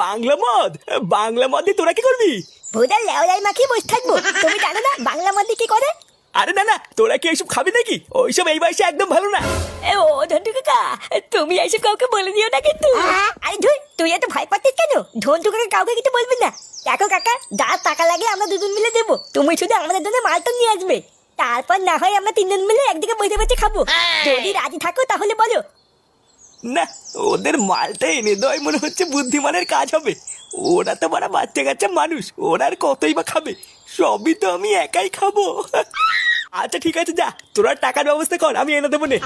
বাংলা মদ? বাংলা মদ দিয়ে তোরা কি করবি? ভুদা লেওলাই মাখিয়ে বসে থাকবো? তুমি জানো না বাংলা মধ্যে কি করে? আরে না না, তোরা কি এইসব খাবি নাকি? ওইসব এই বয়সে একদম ভালো না। ও ধন্টু কাকা, তুমি এইসব কাউকে বলে দিও না কিন্তু। আরে ধুই, তুই এত ভয় পাচ্ছিস কেন? ধন্টু কাকা কাউকে কিছু বলবি না। দেখো কাকা, যা টাকা লাগে আমরা দুজন মিলে দেবো, তুমি শুধু আমাদের জন্য মালটা নিয়ে আসবে। তারপর না হয় আমরা তিনজন মিলে একদিকে বসে বসে খাবো। যদি রাজি থাকো তাহলে বলো। না, ওদের মালটা এনে দেওয়াই মনে হচ্ছে বুদ্ধিমানের কাজ হবে। ওরা তো বড় বাচ্চা কাচ্চা মানুষ, ওরা আর কতই বা খাবে? সবই তো আমি একাই খাবো। আচ্ছা ঠিক আছে, যা তোরা টাকার ব্যবস্থা কর, আমি এনে দেবো নে।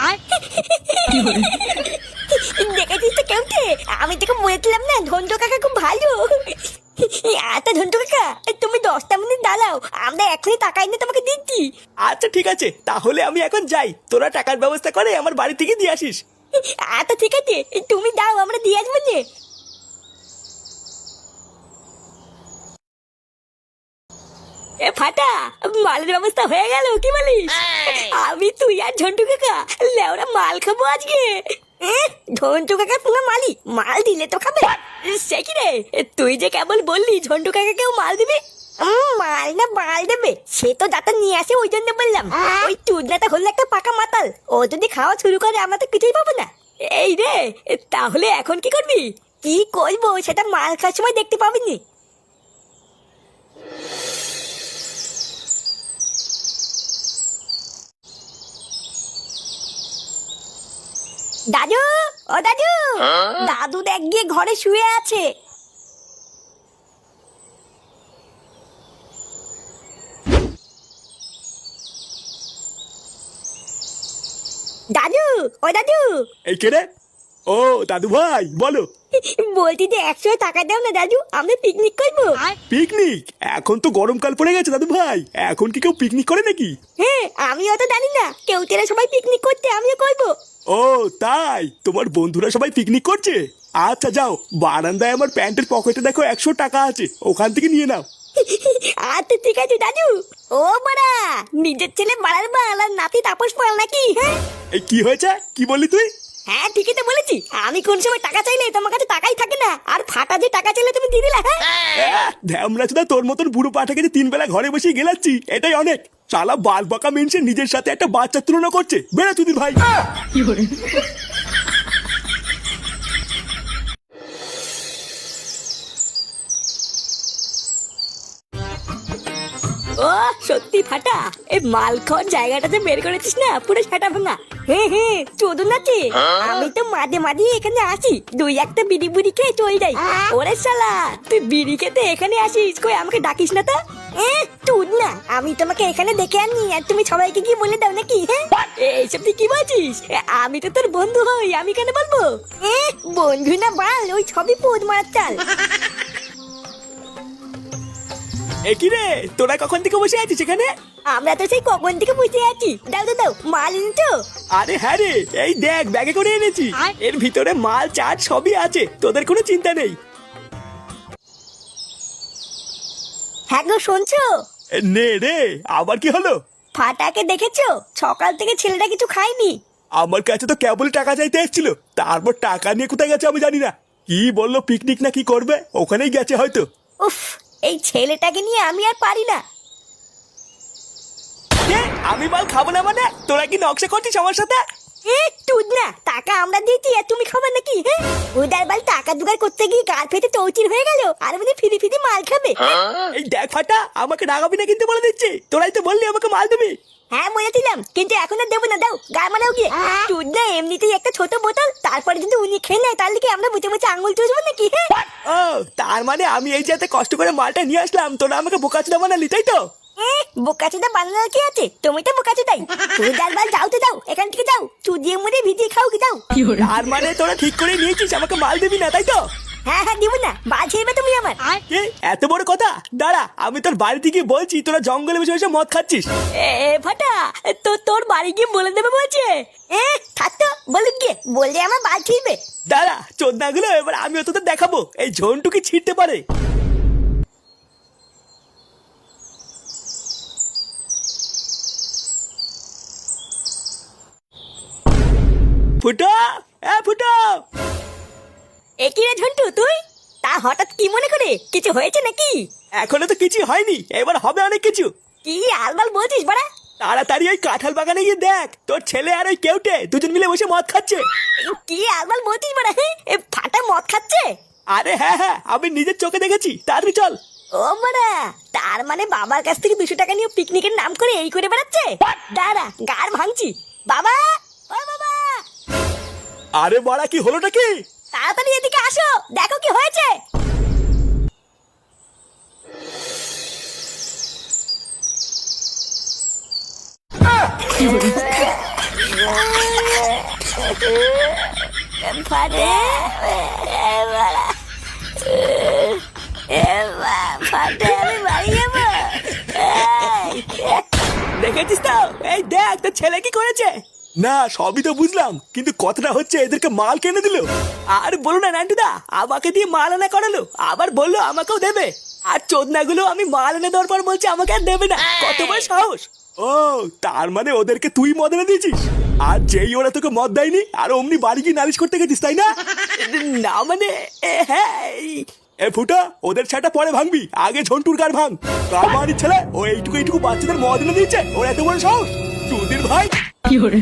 দেখেছিস তো কেমতে? আমি তোকে বলেছিলাম না ধন্টু কাকা খুব ভালো। আচ্ছা ধন্টু কাকা, তুমি 10টা মিনিট দাঁড়াও, আমরা এখনই টাকা এনে তোমাকে দিচ্ছি। আচ্ছা ঠিক আছে, তাহলে আমি এখন যাই। তোরা টাকার ব্যবস্থা করে আমার বাড়ি থেকে দিয়ে আসিস। আচ্ছা ঠিক আছে, তুমি দাও, আমরা দিয়ে আসবো নে। এ ফাটা, মালের ব্যবস্থা হয়ে গেল, কি বলিস? আমি তুই আর ঝন্টু কাকা লেওরা মাল খাবো আজকে। ঝন্টু কাকা পুরো মালি, মাল দিলে তো খাবে। সে কি রে, তুই যে কেবল বললি ঝন্টু কাকাকেও মাল দিবি? মাল না বাল দেবে সে তো দাতা নিয়ে আসে, ওই জন্য বললাম। ওই চুদনাটা হলো একটা পাকা মাতাল, ও যদি খাওয়া শুরু করে আমরা তো কিছুই পাবো না। এই রে, তাহলে এখন কি করবি? কি করবো সেটা মাল খাওয়ার সময় দেখতে পাবিনি। দাদু, ও দাদু, দাদু দেখ গিয়ে ঘরে শুয়ে আছে। দাদু, ও দাদু। এই কে রে? ও দাদু ভাই, বলো। বলছি যে 100 টাকা দাও না দাদু, আমরা পিকনিক করবো। পিকনিক? এখন তো গরমকাল পড়ে গেছে দাদু ভাই, এখন কি কেউ পিকনিক করে নাকি? হ্যাঁ, আমিও তো জানি না, কেউ তেরা সবাই পিকনিক করতে, আমিও করবো। ও তাই, তোমার বন্ধুরা সবাই পিকনিক করছে? আচ্ছা যাও, বারান্দায় আমার প্যান্টের পকেটে দেখো 100 টাকা আছে, ওখান থেকে নিয়ে নাও। আচ্ছা ঠিক আছে দাদু। ও বাড়া, নিজের ছেলে বাড়ার বাল আর নাতি তাপস পাল নাকি? হ্যাঁ এই কি হয়েছে, কি বললি তুই? হ্যাঁ ঠিকই তো বলেছি, আমি কোন সময় টাকা চাইলে তোমার কাছে টাকাই থাকে না, আর ফাটা যে টাকা চাইলে তুমি দিয়ে দিলা। হ্যাঁ ধ্যামরা চোদা, তোর মতন বুড়ো পাঠাকে যে 3 বেলা ঘরে বসে গেলাচ্ছি এটাই অনেক। শালা বাল বাঁকা মেনছে নিজের সাথে একটা বাচ্চার তুলনা করছে, বেড়া চুদির ভাই। ও সত্যি ফাটা, এই মাল খাওয়ার জায়গাটাতে বের করেছিস না, পুরো সেটা ভাঙা। হ্যাঁ হ্যাঁ, চোদন আছে। আমি তো মাঝে মাঝে এখানে আসি, 2-1টা বিড়ি বুড়ি খেয়ে চলে যাই। ওরে শালা, তুই বিড়ি খেতে এখানে আসিস, কই আমাকে ডাকিস না তো? তুই না, আমি তোমাকে এখানে দেখে আনি আর তুমি সবাইকে কি বলে দাও নাকি? হ্যাঁ এইসব তুই কি বলছিস? আমি তো তোর বন্ধু হই, আমি কেন বলবো? বন্ধু না বাল, ওই সবই পোদ মারার চাল। একই রে, তোরা কখন থেকে বসে আছিস এখানে? আমরা তো সেই কখন থেকে বসে আছি। দাও দাও দাও, মাল এনেছো? আরে হ্যাঁ রে, এই দেখ ব্যাগে করে এনেছি, এর ভিতরে মাল চাট সবই আছে, তোদের কোনো চিন্তা নেই। হ্যাঁ গো, শুনছো? নে রে, আবার কি হলো? ফাটাকে দেখেছো? সকাল থেকে ছেলেটা কিছু খায়নি। আমার কাছে তো কেবল টাকা চাইতে এসেছিল, তারপর টাকা নিয়ে কোথায় গেছে আমি জানি না। কি বললো পিকনিক না কি করবে, ওখানেই গেছে হয়তো। উফ, এই ছেলেটাকে নিয়ে আমি আর পারি না। আমি মাল খাবো না মানে? তোরা কি নকশা করছিস আমার সাথে? তুই না, টাকা আমরা দিয়েছি আর তুমি খাবে নাকি? হ্যাঁ, উদার বাল টাকা জোগাড় করতে গিয়ে গাল ফেটে চৌচির হয়ে গেল, আর মানে ফিরি ফিরি মাল খাবে। এই দেখ ফাটা, আমাকে রাগাবি না কিন্তু বলে দিচ্ছি, তোরাই তো বললি আমাকে মাল দিবি। হ্যাঁ বলেছিলাম, কিন্তু এখন আর দেবো না, দাও গা মারাও গিয়ে। তুই না এমনিতেই একটা ছোট বোতল, তারপরে যদি উনি খেয়ে নেয় তাহলে কি আমরা বুঝে বুঝে আঙুল চুষবো নাকি? ও তার মানে আমি এই যাতে কষ্ট করে মালটা নিয়ে আসলাম, তোরা আমাকে বোকাচোদা বানালি তাই তো? বোকাচোদা বানানোর কি আছে? তুমি তো বোকাচোদাই। তুই যার যাও তো যাও, এখান থেকে যাও, চুদিয়ে মুড়ে ভিজিয়ে খাও কি যাও। তার মানে তোরা ঠিক করে নিয়েছিস আমাকে মাল দিবি না তাই তো? হ্যাঁ হ্যাঁ, দিব না, বাল ছেড়বে তুমি আমার। কি এত বড় কথা? দাঁড়া, আমি তোর বাড়িতে গিয়ে বলছি তোরা জঙ্গলে বসে বসে মদ খাচ্ছিস। ফাটা, তো তোর বাড়ি গিয়ে বলে দেবে বলছে। থাকতো বলুক গিয়ে, বললে আমার বাল ছিড়বে। দাঁড়া চোদনাগুলো, এবার আমিও তোদের দেখাবো এই ঝন্টু কি ছিঁড়তে পারে। ফুটো, ফুটো। এ কি রে ঝন্টু তুই? তা হঠাৎ কি মনে করে, কিছু হয়েছে নাকি? এখনো তো কিছু হয়নি, এবার হবে অনেক কিছু। কি আলবাল বলছিস বাড়া? তাড়াতাড়ি ওই কাঁঠাল বাগানে গিয়ে দেখ, তোর ছেলে আর ওই কেউটে দুজন মিলে বসে মদ খাচ্ছে। কি আলবাল বলছিস বাড়া? এ ফাটা মদ খাচ্ছে? আরে হ্যাঁ হ্যাঁ, আমি নিজের চোখে দেখেছি, তাড়াতাড়ি চল। ও বাড়া, তার মানে বাবার কাছ থেকে 200 টাকা নিয়ে পিকনিকের নাম করে এই করে বেড়াচ্ছে? দাঁড়া, গাড় ভাঙছি। বাবা, ও বাবা, আরে বড়া, কি হলোটা কি? তাড়াতাড়ি এদিকে আসো, দেখো কি হয়েছে। ফাটে, ফাটে, আমি বাড়ি যাবো। দেখেছিস তো, এই দেখ তোর ছেলে কি করেছে। না সবই তো বুঝলাম, কিন্তু কথাটা হচ্ছে এদেরকে মাল কিনে দিল। আর বলো না নান্টুদা, আমাকে দিয়ে মাল আনা করালো, আবার বললো আমাকেও দেবে। আর চোদনাগুলো আমি মাল এনে দেওয়ার পর বলছে আমাকে আর দেবে না। কত বড় সাহস! ও, তার মানে ওদেরকে তুই মদ এনে দিয়েছিস, আর যেই ওরা তোকে মদ দেয়নি আর অমনি বাড়ি গিয়ে নালিশ করতে গেছিস, তাই না? না মানে হ্যাঁ। এ ফুটা, ওদের ছাটা পরে ভাঙবি, আগে ঝন্টুর গাড় ভাঙ। কার বাড়ির ছেলে ও এইটুকু এইটুকু বাচ্চাদের মদ এনে দিয়েছে, ওর এত বড় সাহস! চুদির ভাই! কি হরে?